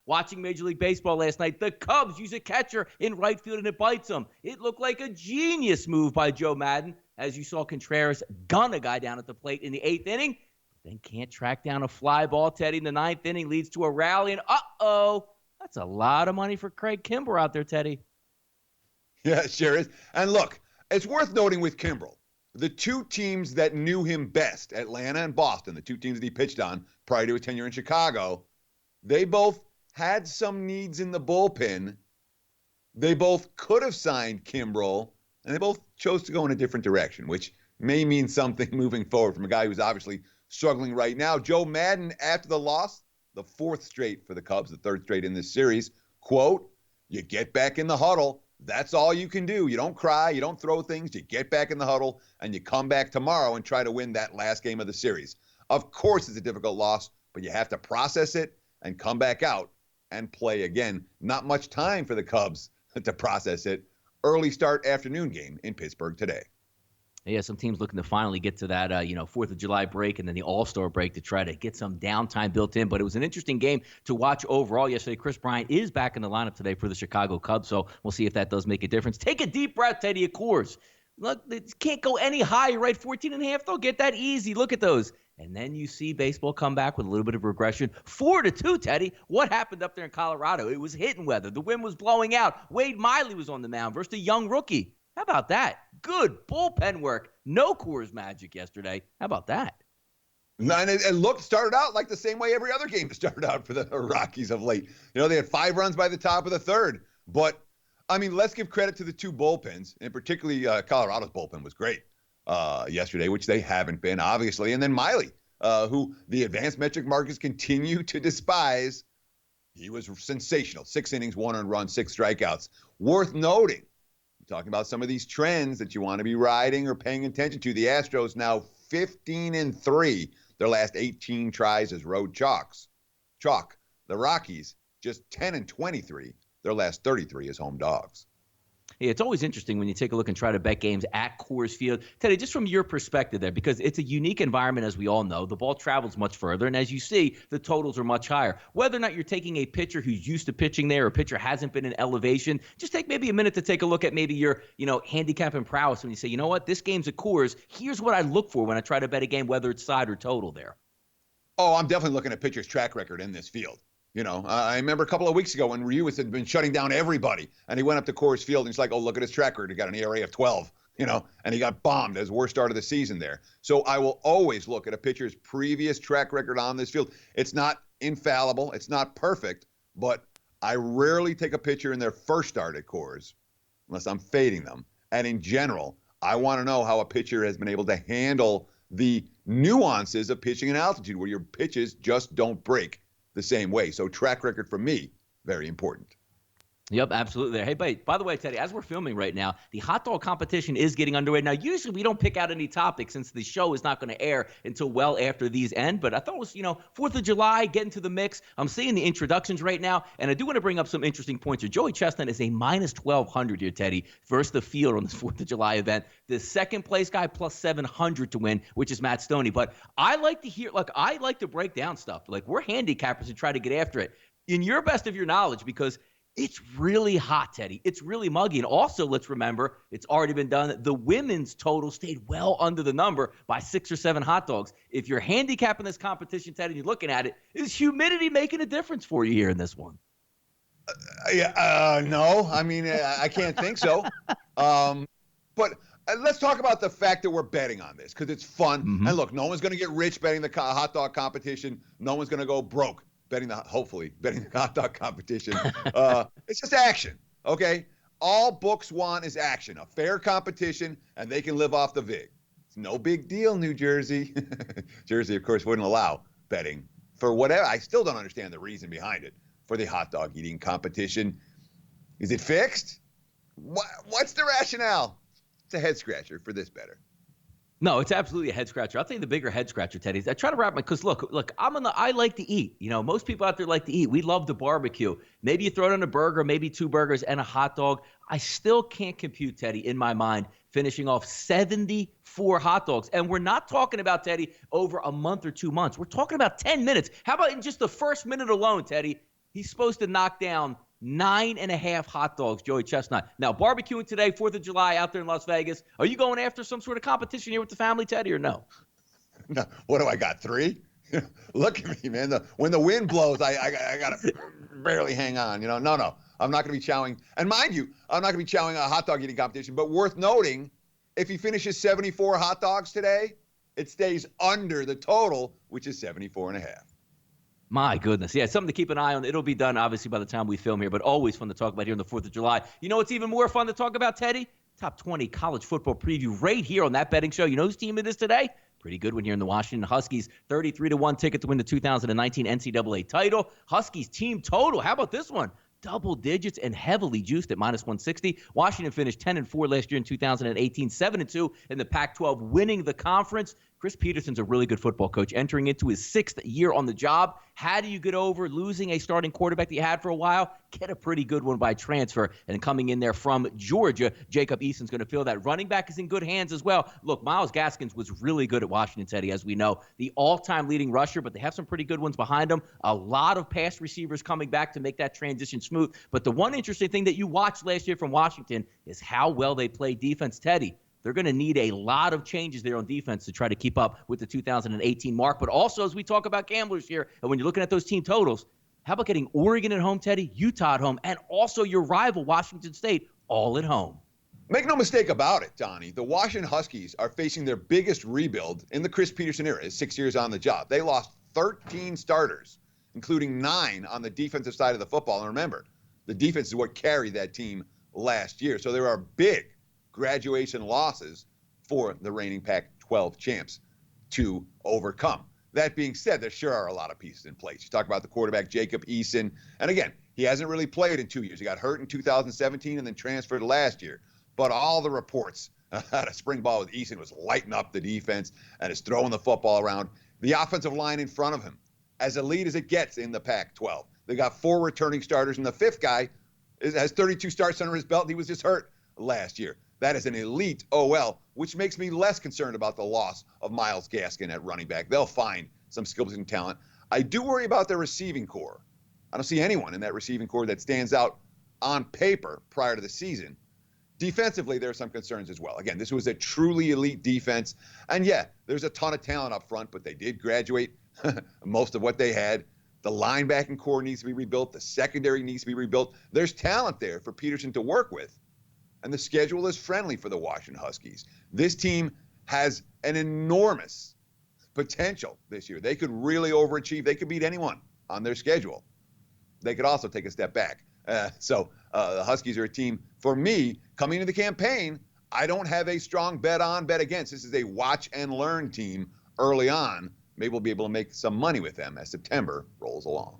Watching Major League Baseball last night, the Cubs use a catcher in right field and it bites them. It looked like a genius move by Joe Madden, as you saw Contreras gun a guy down at the plate in the 8th inning, but then can't track down a fly ball. Teddy, in the 9th inning leads to a rally, and that's a lot of money for Craig Kimbrell out there, Teddy. Yeah, it sure is. And look, it's worth noting with Kimbrell, the two teams that knew him best, Atlanta and Boston, the two teams that he pitched on prior to his tenure in Chicago, they both had some needs in the bullpen. They both could have signed Kimbrell, and they both chose to go in a different direction, which may mean something moving forward from a guy who's obviously struggling right now. Joe Madden, after the loss, the 4th straight for the Cubs, the 3rd straight in this series, quote, "You get back in the huddle. That's all you can do. You don't cry. You don't throw things. You get back in the huddle, and you come back tomorrow and try to win that last game of the series." Of course, it's a difficult loss, but you have to process it and come back out and play again. Not much time for the Cubs to process it. Early start afternoon game in Pittsburgh today. Yeah, some teams looking to finally get to that, 4th of July break and then the All-Star break to try to get some downtime built in. But it was an interesting game to watch overall yesterday. Chris Bryant is back in the lineup today for the Chicago Cubs, so we'll see if that does make a difference. Take a deep breath, Teddy, of course. Look, it can't go any higher, right? 14.5, they'll get that easy. Look at those. And then you see baseball come back with a little bit of regression. 4-2, Teddy. What happened up there in Colorado? It was hitting weather. The wind was blowing out. Wade Miley was on the mound versus a young rookie. How about that? Good bullpen work. No Coors magic yesterday. How about that? And look, started out like the same way every other game started out for the Rockies of late. They had 5 runs by the top of the 3rd. But, let's give credit to the two bullpens, and particularly Colorado's bullpen was great yesterday, which they haven't been, obviously. And then Miley, who the advanced metric markets continue to despise. He was sensational. 6 innings, 1 earned run, 6 strikeouts. Worth noting, talking about some of these trends that you want to be riding or paying attention to. The Astros now 15-3, their last 18 tries as road chalk. The Rockies just 10-23, their last 33 as home dogs. Yeah, it's always interesting when you take a look and try to bet games at Coors Field. Teddy, just from your perspective there, because it's a unique environment, as we all know. The ball travels much further, and as you see, the totals are much higher. Whether or not you're taking a pitcher who's used to pitching there or a pitcher hasn't been in elevation, just take maybe a minute to take a look at maybe your, handicap and prowess when you say, you know what, this game's at Coors. Here's what I look for when I try to bet a game, whether it's side or total there. Oh, I'm definitely looking at pitcher's track record in this field. I remember a couple of weeks ago when Ryu had been shutting down everybody, and he went up to Coors Field, and he's like, oh, look at his track record. He got an ERA of 12, and he got bombed as worst start of the season there. So I will always look at a pitcher's previous track record on this field. It's not infallible. It's not perfect, but I rarely take a pitcher in their first start at Coors unless I'm fading them. And in general, I want to know how a pitcher has been able to handle the nuances of pitching in altitude where your pitches just don't break the same way. So track record for me, very important. Yep, absolutely. Hey, by the way, Teddy, as we're filming right now, the hot dog competition is getting underway. Now, usually we don't pick out any topics since the show is not going to air until well after these end. But I thought it was, 4th of July, getting to the mix. I'm seeing the introductions right now, and I do want to bring up some interesting points here. Joey Chestnut is a minus 1,200 here, Teddy, versus the field on this 4th of July event. The second place guy plus 700 to win, which is Matt Stoney. But I like to break down stuff. Like, we're handicappers who try to get after it in your best of your knowledge, because it's really hot, Teddy. It's really muggy. And also, let's remember, it's already been done. The women's total stayed well under the number by 6 or 7 hot dogs. If you're handicapping this competition, Teddy, and you're looking at it, is humidity making a difference for you here in this one? No. I can't think so. But let's talk about the fact that we're betting on this because it's fun. Mm-hmm. And look, no one's going to get rich betting the hot dog competition. No one's going to go broke hopefully betting the hot dog competition. It's just action, okay? All books want is action, a fair competition, and they can live off the vig. It's no big deal, New Jersey. Jersey, of course, wouldn't allow betting for whatever. I still don't understand the reason behind it for the hot dog eating competition. Is it fixed? What's the rationale? It's a head scratcher for this better. No, it's absolutely a head scratcher. I'll tell you the bigger head scratcher, Teddy. I try to wrap because look, I like to eat. Most people out there like to eat. We love to barbecue. Maybe you throw it on a burger, maybe 2 burgers and a hot dog. I still can't compute, Teddy, in my mind, finishing off 74 hot dogs. And we're not talking about, Teddy, over a month or 2 months. We're talking about 10 minutes. How about in just the first minute alone, Teddy? He's supposed to knock down 9.5 hot dogs, Joey Chestnut. Now, barbecuing today, 4th of July, out there in Las Vegas. Are you going after some sort of competition here with the family, Teddy, or no? No, what do I got, 3? Look at me, man. When the wind blows, I got to barely hang on. No. I'm not going to be chowing. And mind you, I'm not going to be chowing a hot dog eating competition. But worth noting, if he finishes 74 hot dogs today, it stays under the total, which is 74.5. My goodness. Yeah, something to keep an eye on. It'll be done, obviously, by the time we film here, but always fun to talk about here on the 4th of July. You know what's even more fun to talk about, Teddy? Top 20 college football preview right here on that betting show. You know whose team it is today? Pretty good one here in the Washington Huskies. 33-1 ticket to win the 2019 NCAA title. Huskies team total. How about this one? Double digits and heavily juiced at -160. Washington finished 10-4 last year in 2018, 7-2 in the Pac-12, winning the conference. Chris Peterson's a really good football coach, entering into his 6th year on the job. How do you get over losing a starting quarterback that you had for a while? Get a pretty good one by transfer. And coming in there from Georgia, Jacob Eason's going to feel that. Running back is in good hands as well. Look, Myles Gaskins was really good at Washington, Teddy, as we know. The all-time leading rusher, but they have some pretty good ones behind him. A lot of pass receivers coming back to make that transition smooth. But the one interesting thing that you watched last year from Washington is how well they play defense, Teddy. They're going to need a lot of changes there on defense to try to keep up with the 2018 mark. But also, as we talk about gamblers here, and when you're looking at those team totals, how about getting Oregon at home, Teddy, Utah at home, and also your rival, Washington State, all at home? Make no mistake about it, Donnie. The Washington Huskies are facing their biggest rebuild in the Chris Peterson era. His 6 years on the job. They lost 13 starters, including 9 on the defensive side of the football. And remember, the defense is what carried that team last year. So there are big graduation losses for the reigning Pac-12 champs to overcome. That being said, there sure are a lot of pieces in place. You talk about the quarterback, Jacob Eason. And again, he hasn't really played in 2 years. He got hurt in 2017 and then transferred last year. But all the reports out of spring ball with Eason was lighting up the defense and is throwing the football around. The offensive line in front of him, as elite as it gets in the Pac-12. They got 4 returning starters, and the 5th guy has 32 starts under his belt, and he was just hurt last year. That is an elite OL, which makes me less concerned about the loss of Myles Gaskin at running back. They'll find some skills and talent. I do worry about their receiving core. I don't see anyone in that receiving core that stands out on paper prior to the season. Defensively, there are some concerns as well. Again, this was a truly elite defense. And yeah, there's a ton of talent up front, but they did graduate most of what they had. The linebacking core needs to be rebuilt. The secondary needs to be rebuilt. There's talent there for Peterson to work with. And the schedule is friendly for the Washington Huskies. This team has an enormous potential this year. They could really overachieve. They could beat anyone on their schedule. They could also take a step back. So the Huskies are a team, for me, coming into the campaign, I don't have a strong bet on, bet against. This is a watch and learn team early on. Maybe we'll be able to make some money with them as September rolls along.